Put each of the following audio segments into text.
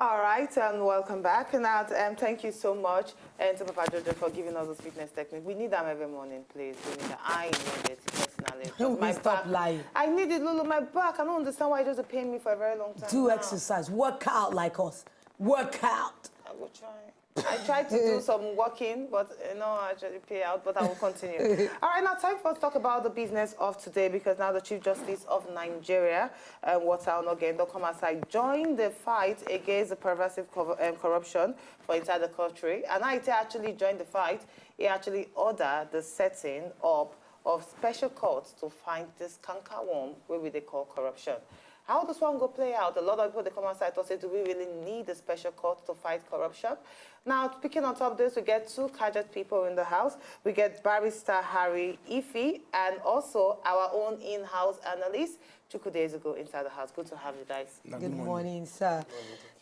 All right, and welcome back. Now, thank you so much, and to Papa Jojo for giving us the fitness technique. We need them every morning, please. We need that. I need it personally. Don't my stop back, lying. I need it, Lulu. My back. I don't understand why it doesn't pay me for a very long time. Do exercise. Work out like us. Work out. I will try. I tried to do some walking, but no, actually pay out, but I will continue. All right, now time for us to talk about the business of today, because now the Chief Justice of Nigeria, Walter Ogendo, come aside, joined the fight against the pervasive corruption for inside the country. And I actually joined the fight. He actually ordered the setting up of special courts to find this cankerworm, what they call corruption. How does one go play out? A lot of people, they come outside and say, do we really need a special court to fight corruption? Now, speaking on top of this, we get two cadre people in the house. We get Barrister Harry Ife and also our own in-house analyst, Chukwudezugo, inside the house. Good to have you guys. Good morning, sir.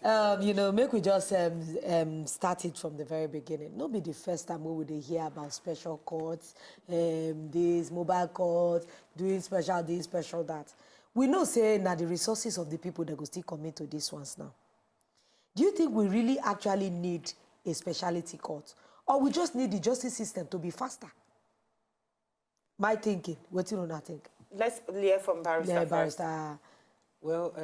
You know, make we just start it from the very beginning. Not be the first time we would hear about special courts, these mobile courts, doing special this, special that. We know, say, that the resources of the people that go still commit to these ones now. Do you think we really actually need a specialty court? Or we just need the justice system to be faster? My thinking. What do you not think? Let's hear from Barrister first. Barrister. Well,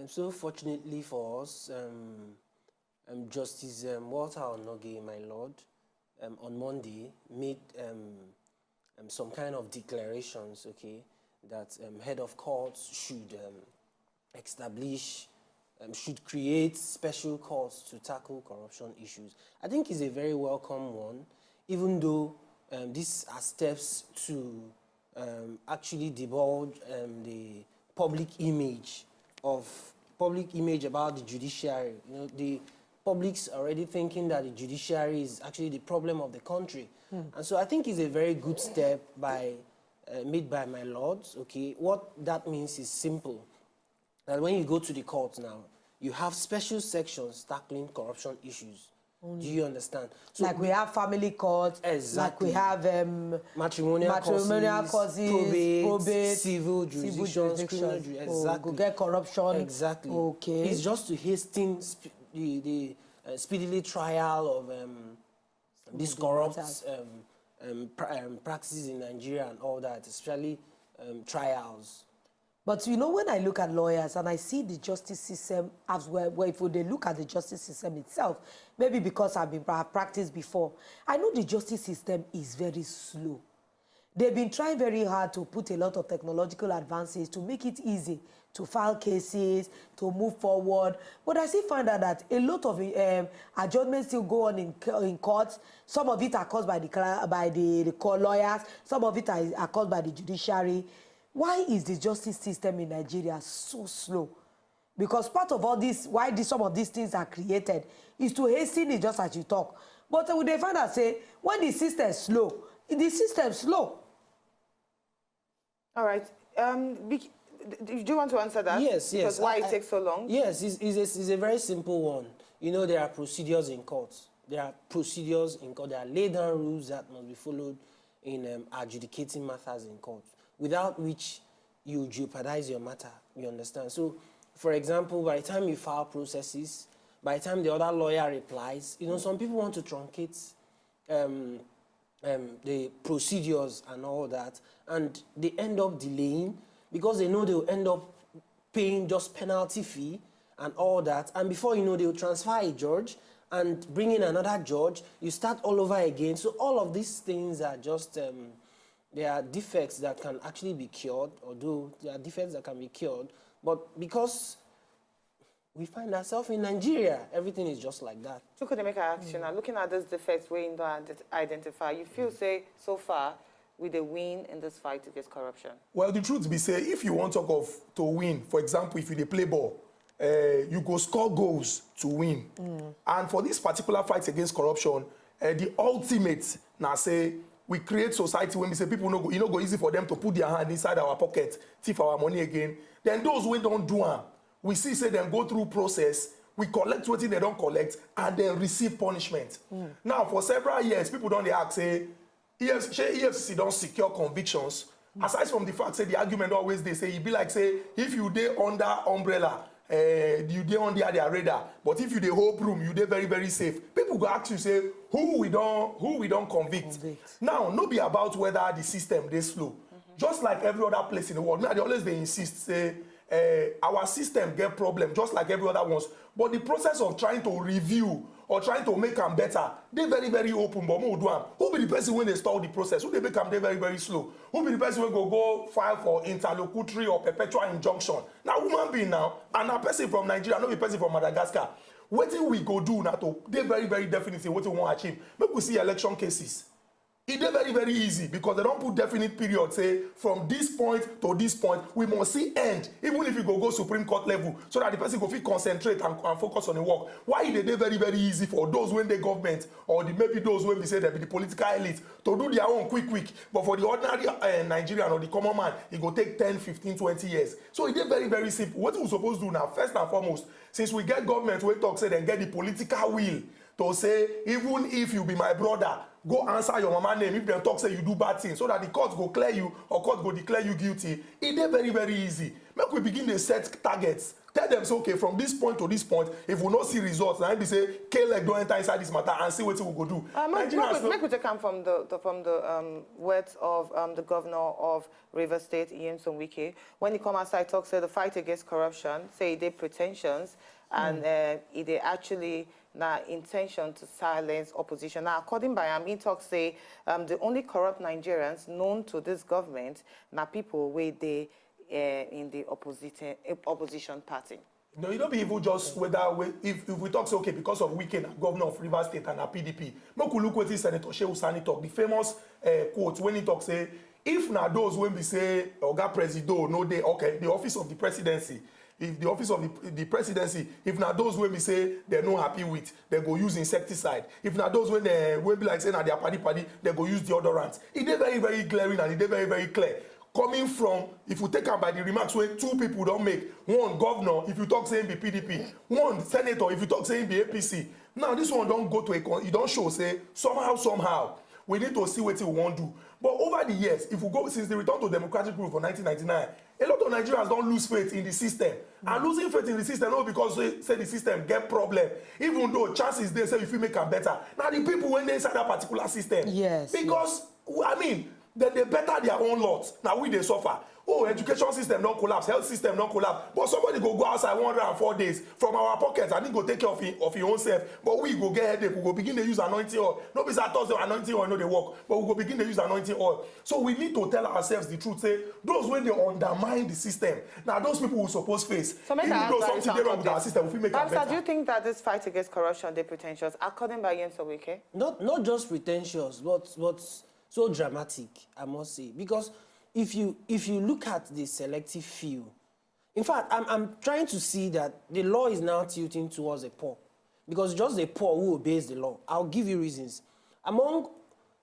so fortunately for us, Justice Walter Onoge, my lord, on Monday made some kind of declarations, okay, that head of courts should establish, should create special courts to tackle corruption issues. I think it's a very welcome one, even though these are steps to actually divulge the public image about the judiciary. You know, the public's already thinking that the judiciary is actually the problem of the country. And so I think it's a very good step made by my lords, okay? What that means is simple. That when you go to the court now, you have special sections tackling corruption issues. Do you understand? So like we have family courts, exactly. Like we have matrimonial causes, probate, civil jurisdictions, criminal jurisdictions. Exactly. Go get corruption. Exactly. Okay. It's just to hasten the speedily trial of these corrupt practices in Nigeria and all that, especially trials. But you know, when I look at lawyers and I see the justice system as well, where if they look at the justice system itself, maybe because I've practiced before, I know the justice system is very slow. They've been trying very hard to put a lot of technological advances to make it easy to file cases, to move forward. But I still find out that a lot of adjournments still go on in courts. Some of it are caused by the court lawyers. Some of it are caused by the judiciary. Why is the justice system in Nigeria so slow? Because part of all this, why some of these things are created, is to hasten it, just as you talk. But they find out, say, when the system is slow, the system is slow. All right. Do you want to answer that? Yes, yes. Because why it takes so long? Yes, it's a very simple one. You know, there are procedures in courts. There are procedures in court. There are laid down rules that must be followed in adjudicating matters in court, without which you jeopardize your matter, you understand? So, for example, by the time you file processes, by the time the other lawyer replies, you know, some people want to truncate the procedures and all that, and they end up delaying because they know they'll end up paying just penalty fee and all that, and before you know, they'll transfer a judge and bring in another judge. You start all over again. So all of these things are just there are defects that can actually be cured, although there are defects that can be cured. But because we find ourselves in Nigeria, everything is just like that. So could they make an action? Now, looking at those defects we identify, you feel, say, so far, with the win in this fight against corruption? Well, the truth be said, if you want to win, for example, if you play ball, you go score goals to win. And for this particular fight against corruption, the ultimate, now say, we create society when we say people no go easy for them to put their hand inside our pocket, thief our money again. Then those who don't do them, we see say them go through process, we collect what they don't collect, and then receive punishment. Now, for several years, people don't ask, say, EFCC don't secure convictions. Aside from the fact, say, the argument always they say, it be like, say, if you dey under umbrella, you dey under their radar, but if you dey hold room, you dey very very safe. People go ask you say who we don convict. Now no be about whether the system dey slow. Just like every other place in the world, now they always dey insist say our system get problem just like every other ones, but the process of trying to review or trying to make am better dey very very open. But mo do am. Who be the person wey dey stall the process? Who dey make am dey very very slow? Who be the person wey go file for interlocutory or perpetual injunction? Na human being now, and na person from Nigeria, no be person from Madagascar. Wetin we go do na to dey very very definite wetin we wan achieve. Make we see election cases. E dey very very easy because they don put definite period say from this point to this point we must see end, even if you go Supreme Court level, so that the person go fit concentrate and focus on the work. Why e dey very very easy for those wey dey government or maybe those wey be say dem be the political elite to do their own quick but for the ordinary Nigerian or the common man e go take 10, 15, 20 years. So e dey very very simple. Wetin we suppose do now, first and foremost, since we get government wey talk say dem get the political will to say even if you be my brother, go answer your mama name if dem talk say you do bad things, so that the court go clear you or court go declare you guilty. E dey very very easy. Make we begin dey set targets. Tell them say okay, from this point to this point, if we no see results, na be say K-leg don enter inside this matter and see wetin we go do. Make we take am from the words of the governor of Rivers State, Nyesom Wike, when he come outside talk say the fight against corruption, say e dey pretensions and e dey actually na intention to silence opposition. Now, according by him, he talks say the only corrupt Nigerians known to this government na people wey dey in the opposition party. No, you don't be even just whether if we talk say okay because of Wike, governor of Rivers State and a PDP. Make we look wetin Senator Shehu Sani talk. The famous quote when he talk say if na those when we say Oga Presido no dey okay, the office of the presidency. If the office of the presidency, if na those wey be say they're not happy with, they go use insecticide. If na those when they be like say na their party, they go use deodorant. It is very very glaring and it is very very clear. Coming from, if you take am by the remarks wey two people don't make, one governor, if you talk say him be PDP, one senator, if you talk say him be APC. Now this one don't go to a, you don't show say somehow we need to see what we want to do. But over the years, if we go since the return to democratic rule for 1999, a lot of Nigerians don't lose faith in the system. And losing faith in the system not because they say the system get problem, even though chances they say if you make it better. Now the people when they inside that particular system, yes, because I mean, then they better their own lot. Now we they suffer. Oh, education system don't collapse, health system don't collapse. But somebody go outside 104 days from our pockets and he go take care of your own self. But we go get headache, we go begin to use anointing oil. No be that Thursday anointing oil, no they work. But we go begin to use anointing oil. So we need to tell ourselves the truth. Say those when they undermine the system, now those people will suppose face. So even though something they wrong with our system, we make it better. Do you think that this fight against corruption, they pretentious, according by Nyesom Wike? Not just pretentious, but so dramatic, I must say, because if you look at the selective few, in fact, I'm trying to see that the law is now tilting towards the poor, because just the poor who obeys the law. I'll give you reasons. Among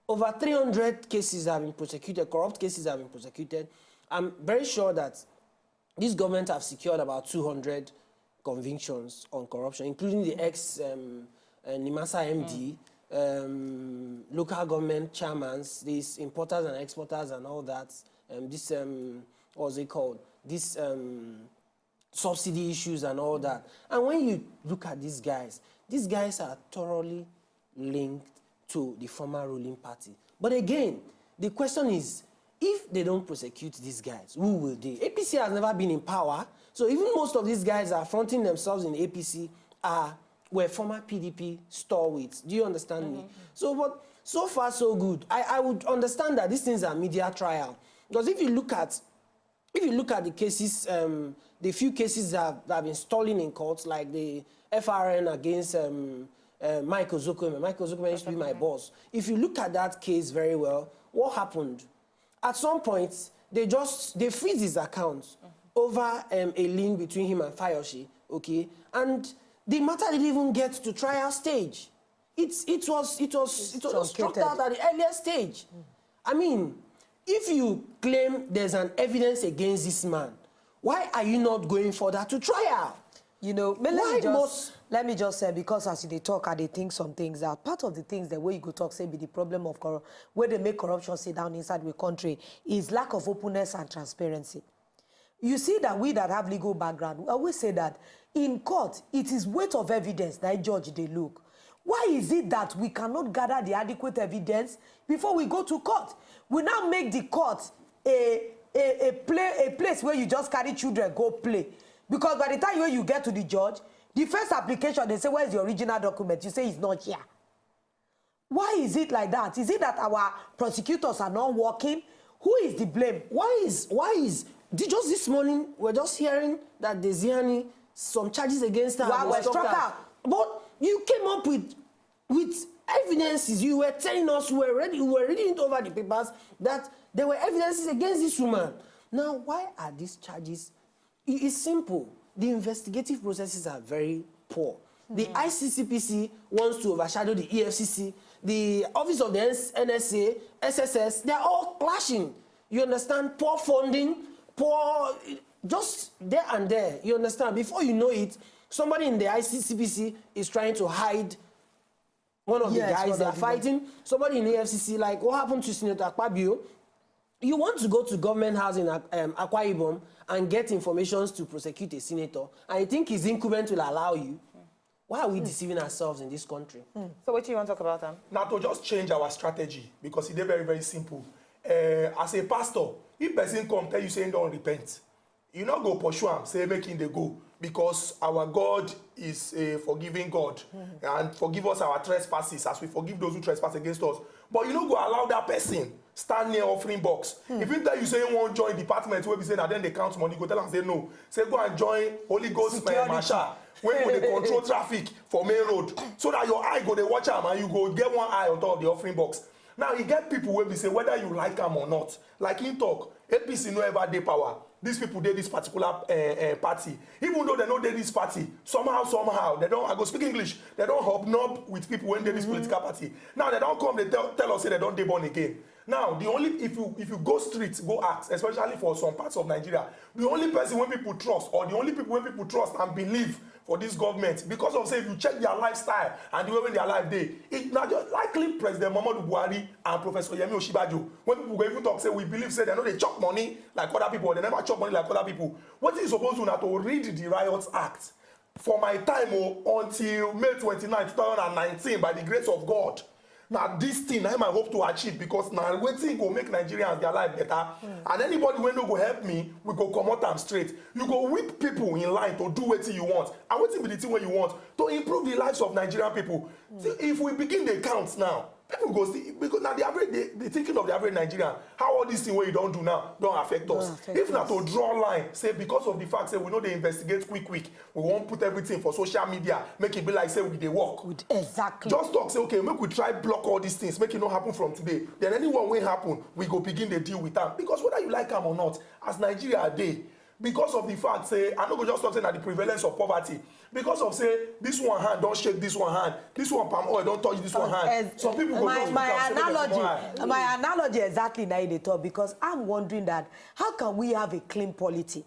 over 300 cases that have been prosecuted, corrupt cases that have been prosecuted, I'm very sure that this government have secured about 200 convictions on corruption, including the ex-Nimasa MD, local government chairmans, these importers and exporters and all that, what's it called? This subsidy issues and all that. And when you look at these guys are thoroughly linked to the former ruling party. But again, the question is, if they don't prosecute these guys, who will they? APC has never been in power, so even most of these guys are fronting themselves in APC were former PDP stalwarts. Do you understand me? So, but so far so good. I would understand that these things are media trial, because if you look at the cases, the few cases that have been stalling in courts, like the FRN against Michael Zuckerman. Michael Zuckerman used to be my boss. If you look at that case very well, what happened? At some point, they freeze his account over a link between him and Fayose, okay? And the matter didn't even get to trial stage. It was struck out at the earliest stage. I mean, if you claim there's an evidence against this man, why are you not going further to trial? You know, let me just say, because as they talk, they think some things are part of the things the way you go talk, say, be the problem of where they make corruption sit down inside the country is lack of openness and transparency. You see that we that have legal background, we always say that in court, it is weight of evidence that judge they look. Why is it that we cannot gather the adequate evidence before we go to court? We now make the court a place where you just carry children, go play. Because by the time when you get to the judge, the first application, they say, where's the original document? You say it's not here. Why is it like that? Is it that our prosecutors are not working? Who is the blame? Just this morning, we're just hearing that Desiani, some charges against her. Well, struck her. But you came up with evidences. You were telling us, we were reading it over the papers, that there were evidences against this woman. Now, why are these charges? It's simple. The investigative processes are very poor. The ICCPC wants to overshadow the EFCC. The Office of the NSA, SSS, they're all clashing. You understand? Poor funding, poor, just there and there. You understand? Before you know it, somebody in the ICCPC is trying to hide one of the guys they're fighting. Somebody in the EFCC, like what happened to Senator Akpabio. You want to go to government house in Akwa Ibom and get information to prosecute a senator, and you think his incumbent will allow you? Why are we deceiving ourselves in this country? So what do you want to talk about, Am? Now, to just change our strategy, because it's very, very simple. As a pastor, if person come tell you saying don't repent, you not go pursue him, say making the go, because our God is a forgiving God, and forgive us our trespasses as we forgive those who trespass against us. But you not go allow that person stand near offering box. If you tell you say you won't join department where we say that then they count money, go tell them say no. Say go and join Holy Ghost Marshal. When they control traffic for main road, so that your eye go they watch them and you go get one eye on top of the offering box. Now you get people where we say whether you like them or not. Like in talk, APC no ever dey power. These people did this particular party. Even though they know they this party, somehow they don't. I go speak English. They don't hobnob with people when they this political party. Now they don't come. They tell us say they don't dey born again. Now the only if you go street, go ask, especially for some parts of Nigeria, the only person when people trust, or the only people when people trust and believe for this government, because of say if you check their lifestyle and the way when their life day, it not just likely President Muhammadu Buhari and Professor Yemi Osinbajo. When people go even talk say we believe say they know they chop money like other people, they never chop money like other people. What is supposed to to read the Riots Act for my time until May 29, 2019 by the grace of God. Now this thing I hope to achieve, because now waiting go make Nigerians their life better. And anybody when no go help me, we go come out them straight. You go whip people in line to do what you want. And what be the thing when you want to improve the lives of Nigerian people. See, if we begin the counts now, people go see, because now the average they thinking of the average Nigerian, how all this thing what you don't do now don't affect us. If not to draw a line, say because of the fact say we know they investigate quick, we won't put everything for social media, make it be like say we they work. Exactly. Just talk say okay, make we try block all these things, make it not happen from today. Then anyone will happen, we go begin the deal with them. Because whether you like them or not, as Nigeria are they, because of the fact say I no go just talk saying that the prevalence of poverty, because of say this one hand don't shake this one hand, this one palm oil don't touch this one hand. Some people go my analogy exactly now they talk, because I'm wondering that how can we have a clean polity?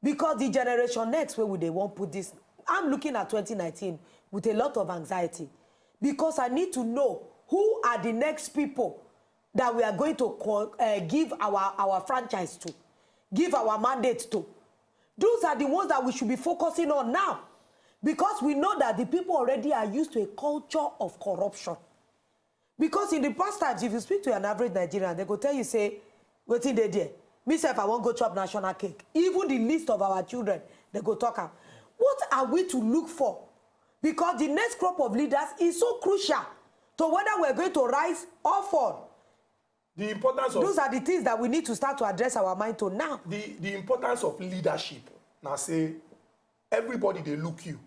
Because the generation next where would they won't put this? I'm looking at 2019 with a lot of anxiety, because I need to know who are the next people that we are going to give our franchise to, give our mandate to. Those are the ones that we should be focusing on now, because we know that the people already are used to a culture of corruption. Because in the past times, if you speak to an average Nigerian, they go tell you, say, what's in there? Myself, I won't go chop national cake. Even the list of our children, they go talk about. What are we to look for? Because the next crop of leaders is so crucial to whether we're going to rise or fall. The importance of those are the things that we need to start to address our mind to now. The importance of leadership. Now say everybody they look you,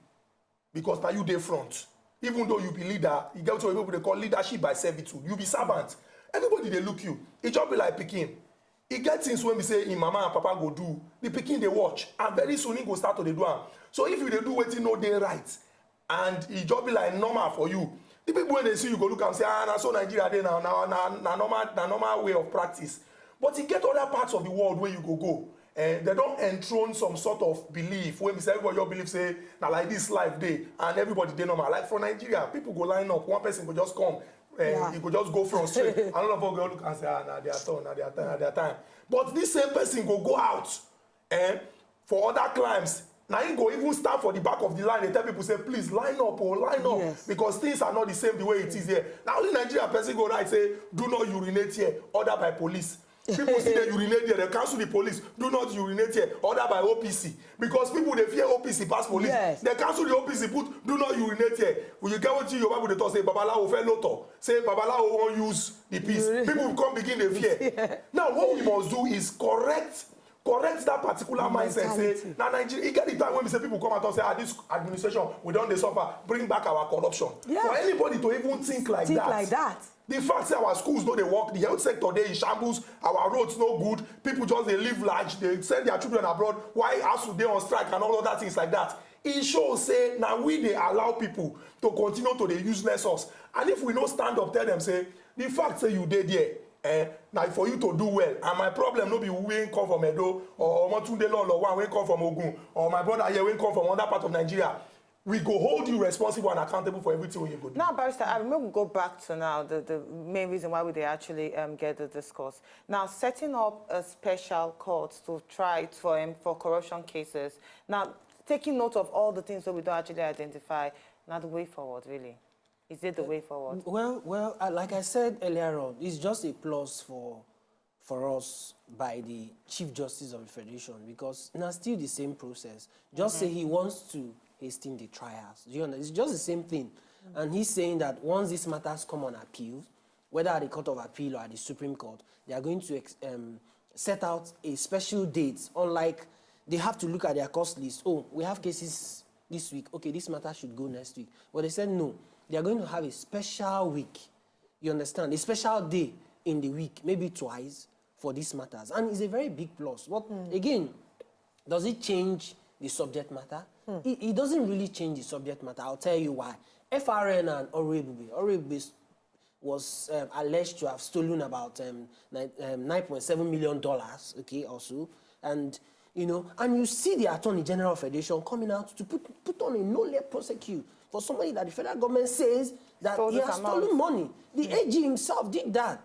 because now you dey front. Even though you be leader, you get to people they call leadership by servitude. You be servant. Everybody they look you. It just be like Pikin. It get things when we say in mama and papa go do, the Pikin they watch, and very soon he go start to they do them. So if you they do what you know they right, and it just be like normal for you. The people when they see you go look and say, ah, na so Nigeria dey now, na normal way of practice. But you get other parts of the world where you go. And they don't enthrone some sort of belief. When we say everybody your belief say, now like this life day, and everybody they normal. Like for Nigeria, people go line up, one person go just come, he go just go from straight. And all of us go look and say, ah, na their turn, na their time. But this same person go out for other climes, now you go even stand for the back of the line and tell people, say, please line up or line up. Yes. Because things are not the same the way it is here. Now only Nigerian person go right say, do not urinate here, order by police. People see they urinate here, they cancel the police, do not urinate here, order by OPC. Because people they fear OPC pass police. Yes. They cancel the OPC, put do not urinate here. When you get what you Bible they talk, say Babalawo fair loto. Say Babalawo won't use the peace. People will come begin the fear. Yeah. Now what we must do is correct that particular mindset. Say, now Nigeria, you get the time when we say people come out and say, this administration, we don't suffer, bring back our corruption. Yeah. For anybody to even think like that. The fact say our schools no they work, the health sector they in shambles, our roads no good, people just they live large, they send their children abroad, why ASU they on strike and all other things like that. It shows say now we they allow people to continue to they useless us. And if we no stand up, tell them say, the fact say you did there, now for you to do well, and my problem no be we come from Edo or Motunde Lolo or one we come from Ogun or my brother here we come from another part of Nigeria. We go hold you responsible and accountable for everything you go do. Now, Barrister, I remember we go back to now the main reason why they actually get the discourse. Now, setting up a special court to try for corruption cases. Now, taking note of all the things that we don't actually identify, not the way forward, really. Is it the way forward? Well, like I said earlier on, it's just a plus for us by the Chief Justice of the Federation because now still the same process. Just say he wants to hasten the trials. Do you understand? It's just the same thing. And he's saying that once these matters come on appeal, whether at the Court of Appeal or at the Supreme Court, they are going to set out a special date, unlike they have to look at their cost list. Oh, we have cases this week. Okay, this matter should go next week. But they said no. They are going to have a special week. You understand? A special day in the week, maybe twice, for these matters. And it's a very big plus. But again, does it change the subject matter? It doesn't really change the subject matter. I'll tell you why. FRN and Orebube was alleged to have stolen about $9.7 million, okay, also. And, you know, and you see the Attorney General of Federation coming out to put on a no-less prosecute for somebody that the federal government says that he has stolen money. The AG himself did that.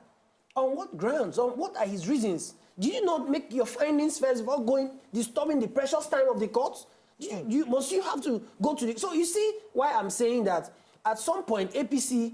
On what grounds? On what are his reasons? Did you not make your findings first before disturbing the precious time of the courts? Must you have to go to the... So you see why I'm saying that at some point APC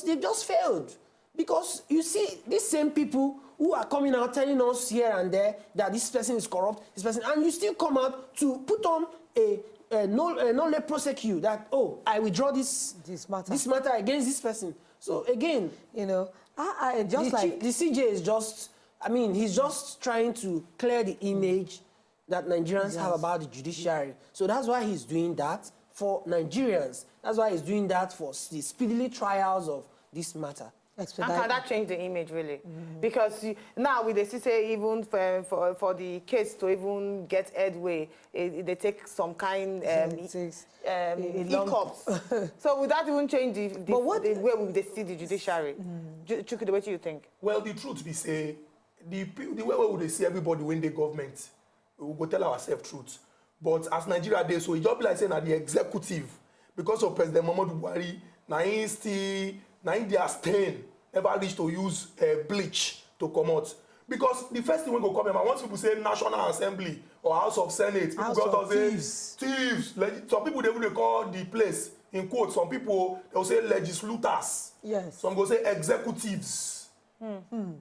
they've just failed. Because you see these same people who are coming out telling us here and there that this person is corrupt, this person, and you still come out to put on a no-let prosecute that, oh, I withdraw this matter against this person. So again, you know, the CJ is just, I mean, he's just trying to clear the image that Nigerians have about the judiciary. So that's why he's doing that for Nigerians. That's why he's doing that for the speedily trials of this matter. And can that change the image, really? Because now with the CCA, even for the case to even get headway, they take some kind hiccups. So would that even change the way we see the judiciary? Chukwudi, what do you think? Well, the truth be say, the way we would see everybody when the government, we will go tell ourselves truth. But as Nigeria does, so it just be like saying that the executive, because of President Muhammadu Buhari, now in their stain ever reach to use bleach to come out. Because the first thing we go come in, once people say National Assembly or House of Senate, people got to say thieves. Some people they will call the place in quotes. Some people they will say legislators. Yes. Some go say executives.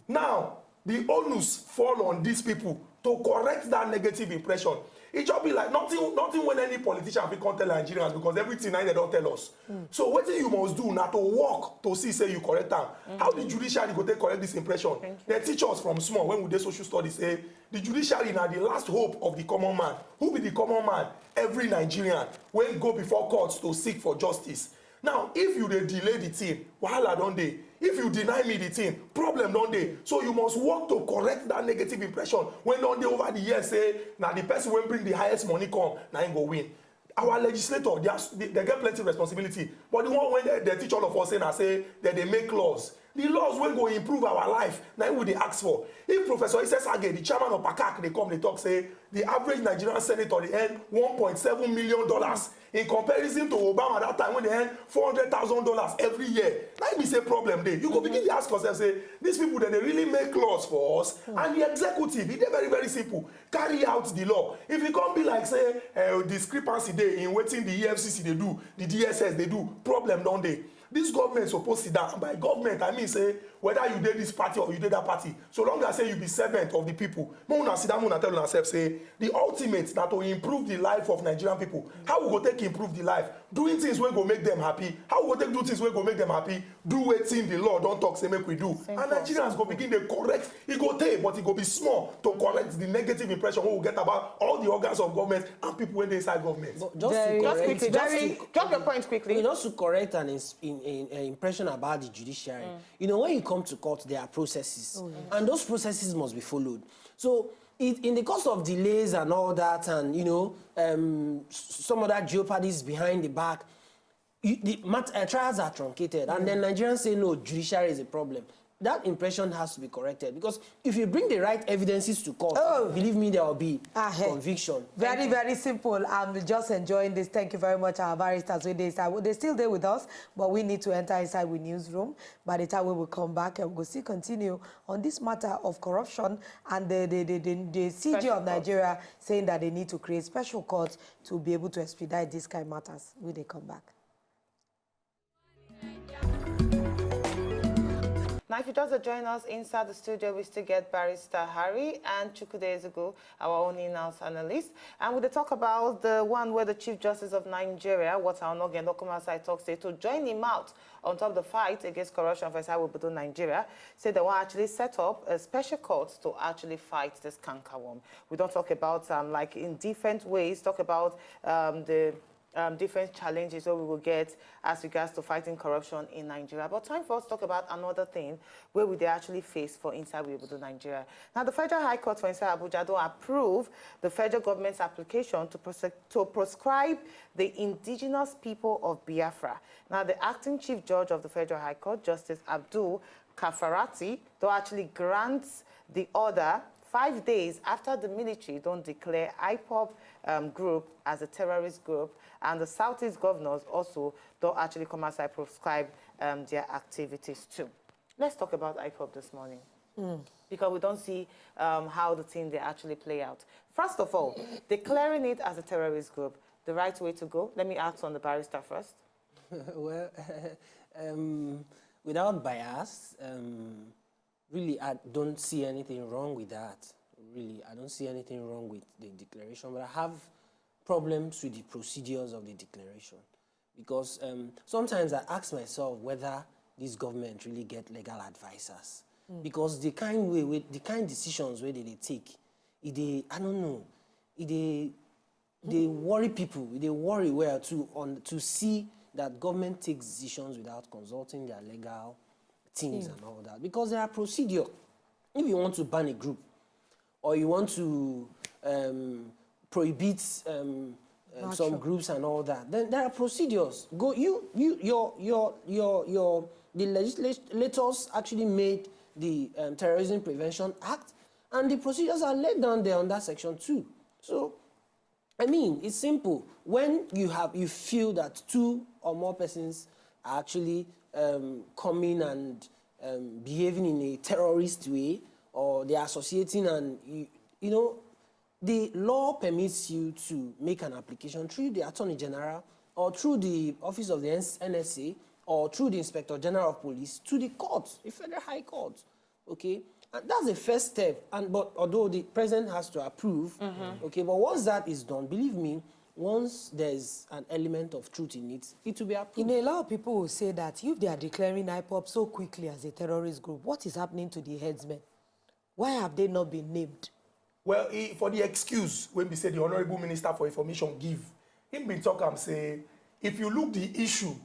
Now the onus fall on these people to correct that negative impression. It just be like nothing when any politician will come tell Nigerians because everything they don't tell us. So what you must do now to work to see say you correct them. How the judiciary go take correct this impression? They teach us from small when we do social studies say the judiciary now the last hope of the common man. Who be the common man? Every Nigerian when go before courts to seek for justice. Now, if you delay the thing, wahala don't they? If you deny me the thing, problem don't they? So you must work to correct that negative impression. When don't they over the years say, now the person will bring the highest money come, now he go win. Our legislator, they get plenty of responsibility. But the one when they teach all of us say that they make laws. The laws will go improve our life. Now what they ask for. If Professor Ise Sage, the chairman of PACAC, they come, they talk, say, the average Nigerian senator they earn $1.7 million in comparison to Obama that time when they earn $400,000 every year. That be a problem there. You go begin to ask yourself, say, these people then they really make laws for us, and the executive, it is very, very simple. Carry out the law. If it can't be like, say, discrepancy there in waiting the EFCC they do, the DSS they do, problem don't they? This government is supposed to sit down. And by government, I mean, say, whether you did this party or you did that party, so long as say you be servant of the people, Mona sit down, Mona tell yourself, say, the ultimate that will improve the life of Nigerian people. How we go take improve the life? Doing things we go make them happy. How we go take do things we go make them happy? Do waiting the law, don't talk, say make we do. And Nigerians go begin to correct. It go take, but it go be small to correct the negative impression we will get about all the organs of government and people when they inside government. But just quickly, drop your point quickly. Just to correct an impression about the judiciary. You know, when you come to court, there are processes, and those processes must be followed. So, in the course of delays and all that, and you know, some other jeopardies behind the back, the trials are truncated, and then Nigerians say no, judiciary is a problem. That impression has to be corrected, because if you bring the right evidences to court, believe me, there will be conviction. Very, very simple. I'm just enjoying this. Thank you very much, our baristas. They're still there with us, but we need to enter inside with newsroom. By the time we will come back, and we'll still continue on this matter of corruption and the CJ of Nigeria saying that they need to create special courts to be able to expedite these kind of matters. Will they come back? Now, if you just join us inside the studio, we still get Barrister Harry and Chukwudezugu, our own in-house analyst. And we'll talk about the one where the Chief Justice of Nigeria, what our Nogen Dokumasai talks to join him out on top of the fight against corruption for Isaiah Nigeria, said they will actually set up a special court to actually fight this cankerworm. We don't talk about, like, in different ways, talk about the different challenges that we will get as regards to fighting corruption in Nigeria. But time for us to talk about another thing where we actually face for inside Nigeria. Now, the Federal High Court for inside Abuja don't approve the federal government's application to proscribe the indigenous people of Biafra. Now, the acting Chief Judge of the Federal High Court, Justice Abdul Kafarati, though actually grants the order 5 days after the military don't declare IPOB group as a terrorist group, and the Southeast governors also don't actually come outside prescribe their activities too. Let's talk about IPOB this morning, because we don't see how the thing they actually play out. First of all, declaring it as a terrorist group, the right way to go? Let me ask on the barrister first. Well, without bias, really, I don't see anything wrong with that. Really, I don't see anything wrong with the declaration, but I have problems with the procedures of the declaration, because sometimes I ask myself whether this government really get legal advisors, because the kind decisions where they take, I don't know, they worry people, they worry well to see that government takes decisions without consulting their legal teams and all that, because there are procedures. If you want to ban a group, or you want to prohibit some groups and all that, then there are procedures. The legislators actually made the Terrorism Prevention Act, and the procedures are laid down there under Section 2. So, I mean, it's simple. When you feel that 2 or more persons are actually coming and behaving in a terrorist way, or they are associating, and you know, the law permits you to make an application through the Attorney General, or through the Office of the NSA, or through the Inspector General of Police to the court, the Federal High Court. Okay, and that's the first step. But although the president has to approve, okay, but once that is done, believe me, once there's an element of truth in it, it will be approved. You know, a lot of people will say that if they are declaring IPOB so quickly as a terrorist group, what is happening to the headsmen? Why have they not been named? Well, for the excuse, when we say the Honorable Minister for Information give, him been talk and say, if you look the issue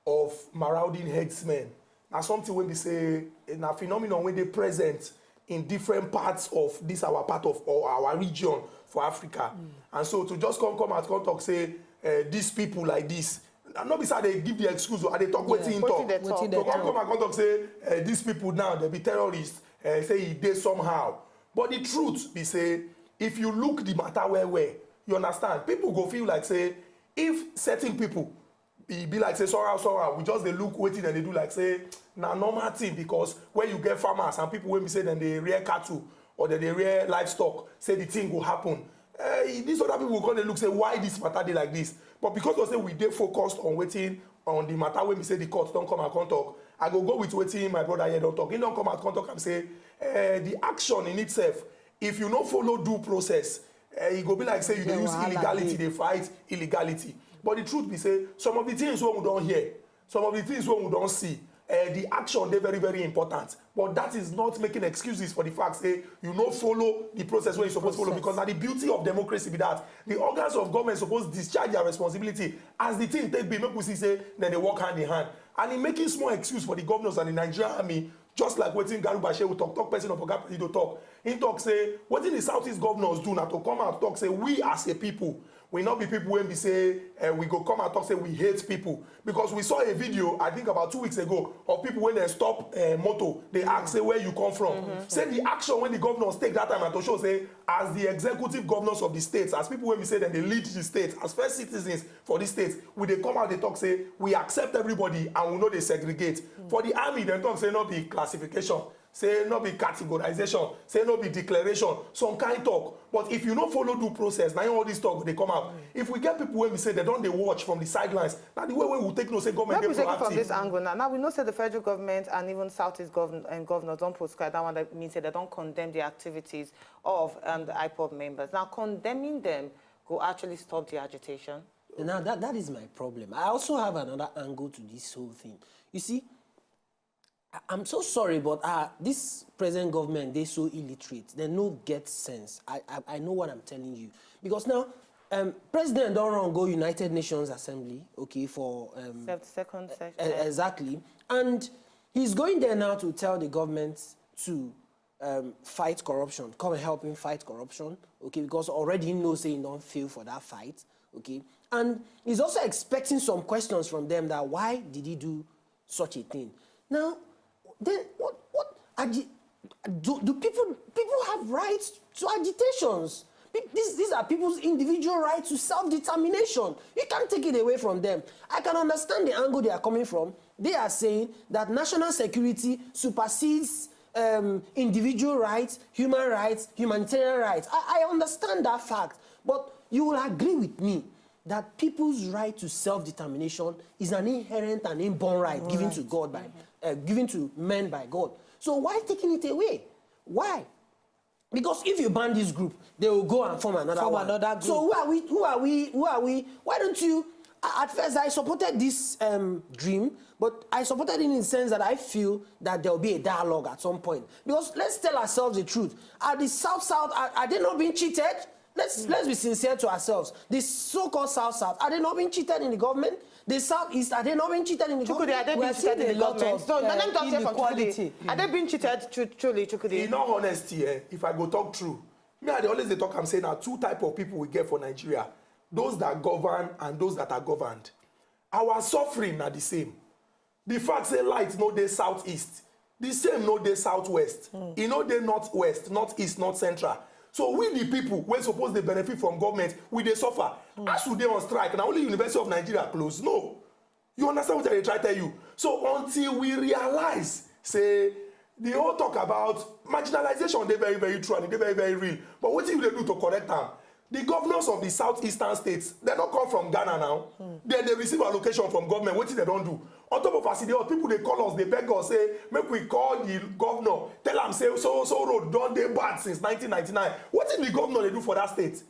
of marauding headsmen, now something when we say, a phenomenon when they present in different parts of this our part of our region for Africa. And so to just come and talk, say, these people like this, and not beside they give the excuse or they talk waiting talk. So come and talk, say, these people now, they be terrorists, say he did somehow. But the truth be say, if you look the matter where, you understand, people go feel like, say, if certain people be like, say, sorry, we just they look waiting and they do like, say, na normal thing, because when you get farmers and people when we say then they rear cattle or then they rear livestock, say the thing will happen. These other people will come and look, say, why this matter dey like this? But because we say we dey focused on waiting on the matter when we say the court don't come and come talk, I go with waiting my brother here don't talk. He don't come and come talk and say, the action in itself, if you don't follow due process, it go be like say you dey use illegality, they fight illegality. But the truth be say, some of the things we don't hear, some of the things we don't see, the action they're very, very important. But that is not making excuses for the fact say you don't follow the process where you're supposed to follow, because now the beauty of democracy be that the organs of government supposed to discharge their responsibility as the thing take be make we see say then they work hand in hand. And in making small excuse for the governors and the Nigerian army, just like wetin Garubashe will talk person of Oga President talk. He talk say wetin the Southeast governors do now to come out talk say we as a people, we not be people when we say we go come and talk say we hate people, because we saw a video I think about 2 weeks ago of people when they stop motor, they ask say where you come from. Say the action when the governors take that time and to show say as the executive governors of the states, as people when we say that they lead the states as first citizens for the states, we they come out they talk say we accept everybody and we know they segregate. For the army they talk say not be classification, say no be categorization, say no be declaration, some kind talk. But if you don't follow due process, now all this talk they come out. If we get people when we say they don't they watch from the sidelines, now the way we will take no say government. Maybe we take it from this angle now. Now we know say the federal government and even Southeast governors don't prescribe that one, that means that they don't condemn the activities of the IPOB members. Now condemning them will actually stop the agitation. Now that is my problem. I also have another angle to this whole thing. You see, I'm so sorry, but this present government, they're so illiterate. They no get sense. I know what I'm telling you. Because now, President don't run go United Nations Assembly, okay, for... second session. Exactly. And he's going there now to tell the government to fight corruption, come and help him fight corruption, okay, because already he knows he don't fail for that fight, okay. And he's also expecting some questions from them that why did he do such a thing? Now, then do people have rights to agitations? These are people's individual rights to self-determination. You can't take it away from them. I can understand the angle they are coming from. They are saying that national security supersedes individual rights, human rights, humanitarian rights. I understand that fact, but you will agree with me that people's right to self-determination is an inherent and inborn right given to God by given to men by God. So why taking it away? Why? Because if you ban this group, they will go and form another group. So who are we? Why don't you? At first, I supported this dream, but I supported it in the sense that I feel that there will be a dialogue at some point. Because let's tell ourselves the truth. Are the South, are they not being cheated? Let's be sincere to ourselves. The so-called South, are they not being cheated in the government? The Southeast, are they not being cheated in the government? Are they being cheated in the government? So let me talk here from Chukudi. Are they being cheated truly, Chukudi? In all honesty, if I go talk true, me I always talk, I'm saying now two type of people we get for Nigeria. Those that govern and those that are governed. Our suffering are the same. The fact say light no dey southeast, the same no dey southwest, e no dey northwest, northeast, north central. So we the people wey suppose dey benefit from government, we dey suffer. As we dey on strike, na only University of Nigeria close. No. You understand what I dey try tell you? So until we realize, say, the whole talk about marginalization, dey very, very true and dey very, very real. But what you dey do to correct am? The governors of the southeastern states, they don't come from Ghana now. They receive allocation from government. What they don't do? On top of us, people they call us, they beg us, say, make we call the governor, tell them, say, so road done they bad since 1999. What did the governor they do for that state?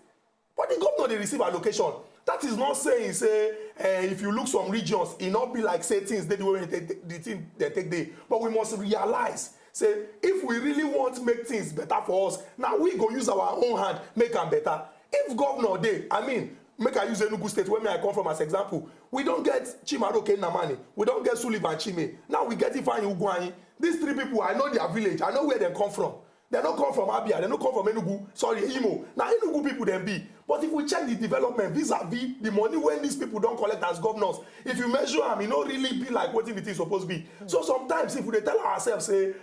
But the governor they receive allocation. That is not saying, say, if you look some regions, it not be like say things they do when the thing they take day. But we must realize, say, if we really want to make things better for us, now we go use our own hand, make them better. If governor dey, I mean, make I use Enugu State, where I come from as example. We don't get Chimaroke Namani. We don't get Sullivan Chime. Now we get Ifeanyi Ugwuanyi. These three people, I know their village. I know where they come from. They don't come from Abia. They don't come from Enugu. Sorry, Imo. Now Enugu people them be. But if we check the development vis-a-vis the money when these people don't collect as governors, if you measure them, it don't really be like what it is supposed to be. So sometimes if we tell ourselves, say,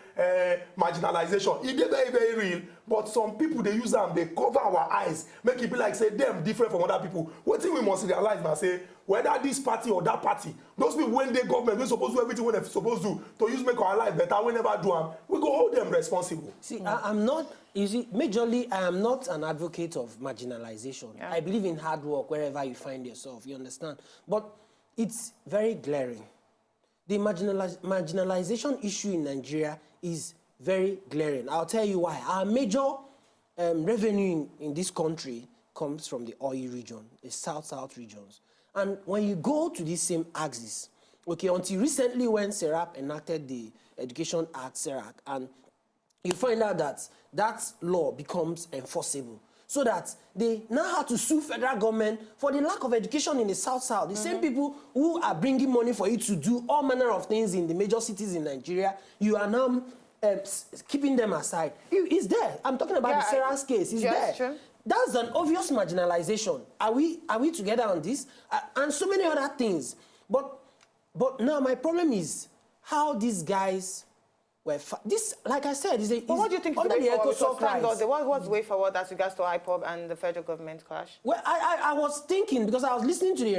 marginalization, it is very, very real, but some people, they use them, they cover our eyes, make it be like, say, them different from other people. What thing we must realize now, say, whether this party or that party, those people, when they government, they're supposed to do everything when they're supposed to use make our life better, we never do them, we go hold them responsible. See, I'm not, you see, majorly, I am not an advocate of marginalization. Yeah. I believe in hard work wherever you find yourself, you understand? But it's very glaring. The marginalization issue in Nigeria is very glaring. I'll tell you why. Our major revenue in this country comes from the oil region, the south-south regions. And when you go to this same axis, okay, until recently when SERAP enacted the Education Act, SERAC, and you find out that that law becomes enforceable, so that they now have to sue federal government for the lack of education in the south-south. The same people who are bringing money for you to do all manner of things in the major cities in Nigeria, you are now keeping them aside. It's there. I'm talking about the SERA's case. It's there. True. That's an obvious marginalization. Are we together on this? And so many other things. But now my problem is how these guys were. This, like I said, is a. But what do you think is the way forward? What's the way forward as regards to IPOB and the federal government clash? Well, I was thinking, because I was listening to the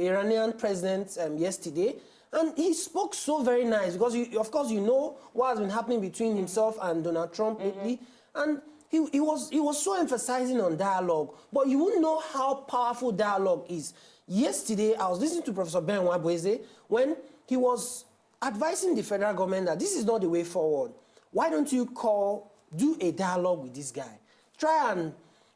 Iranian president yesterday, and he spoke so very nice, because of course you know what has been happening between himself and Donald Trump lately, and he was so emphasizing on dialogue, but you wouldn't know how powerful dialogue is. Yesterday, I was listening to Professor Ben Wabweze when he was advising the federal government that this is not the way forward. Why don't you do a dialogue with this guy? Try and...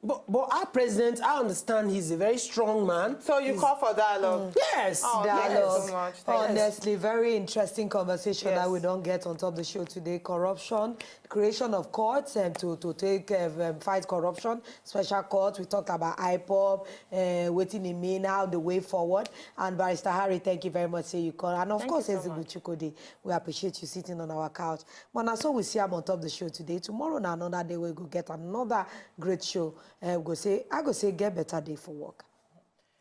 But our president, I understand he's a very strong man. So you call for dialogue? Yes. Dialogue. Thank you so much. Honestly, very interesting conversation that we don't get on top of the show today. Corruption, creation of courts to fight corruption, special courts. We talked about IPOB, waiting in me now, the way forward. And Barrister Harry, thank you very much. Say you call. And of course, we appreciate you sitting on our couch. But now, so we see him on top of the show today. Tomorrow, another day, we'll go get another great show. I go say, get better day for work.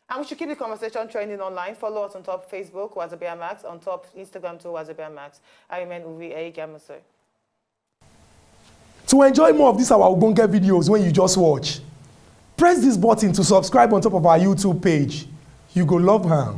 And we should keep the conversation trending online. Follow us on top Facebook, Wazobia Max, on top Instagram too, Wazobia Max. I remain Uvi Egamuso. To enjoy more of these our Ogbonge videos when you just watch, press this button to subscribe on top of our YouTube page. You go love her.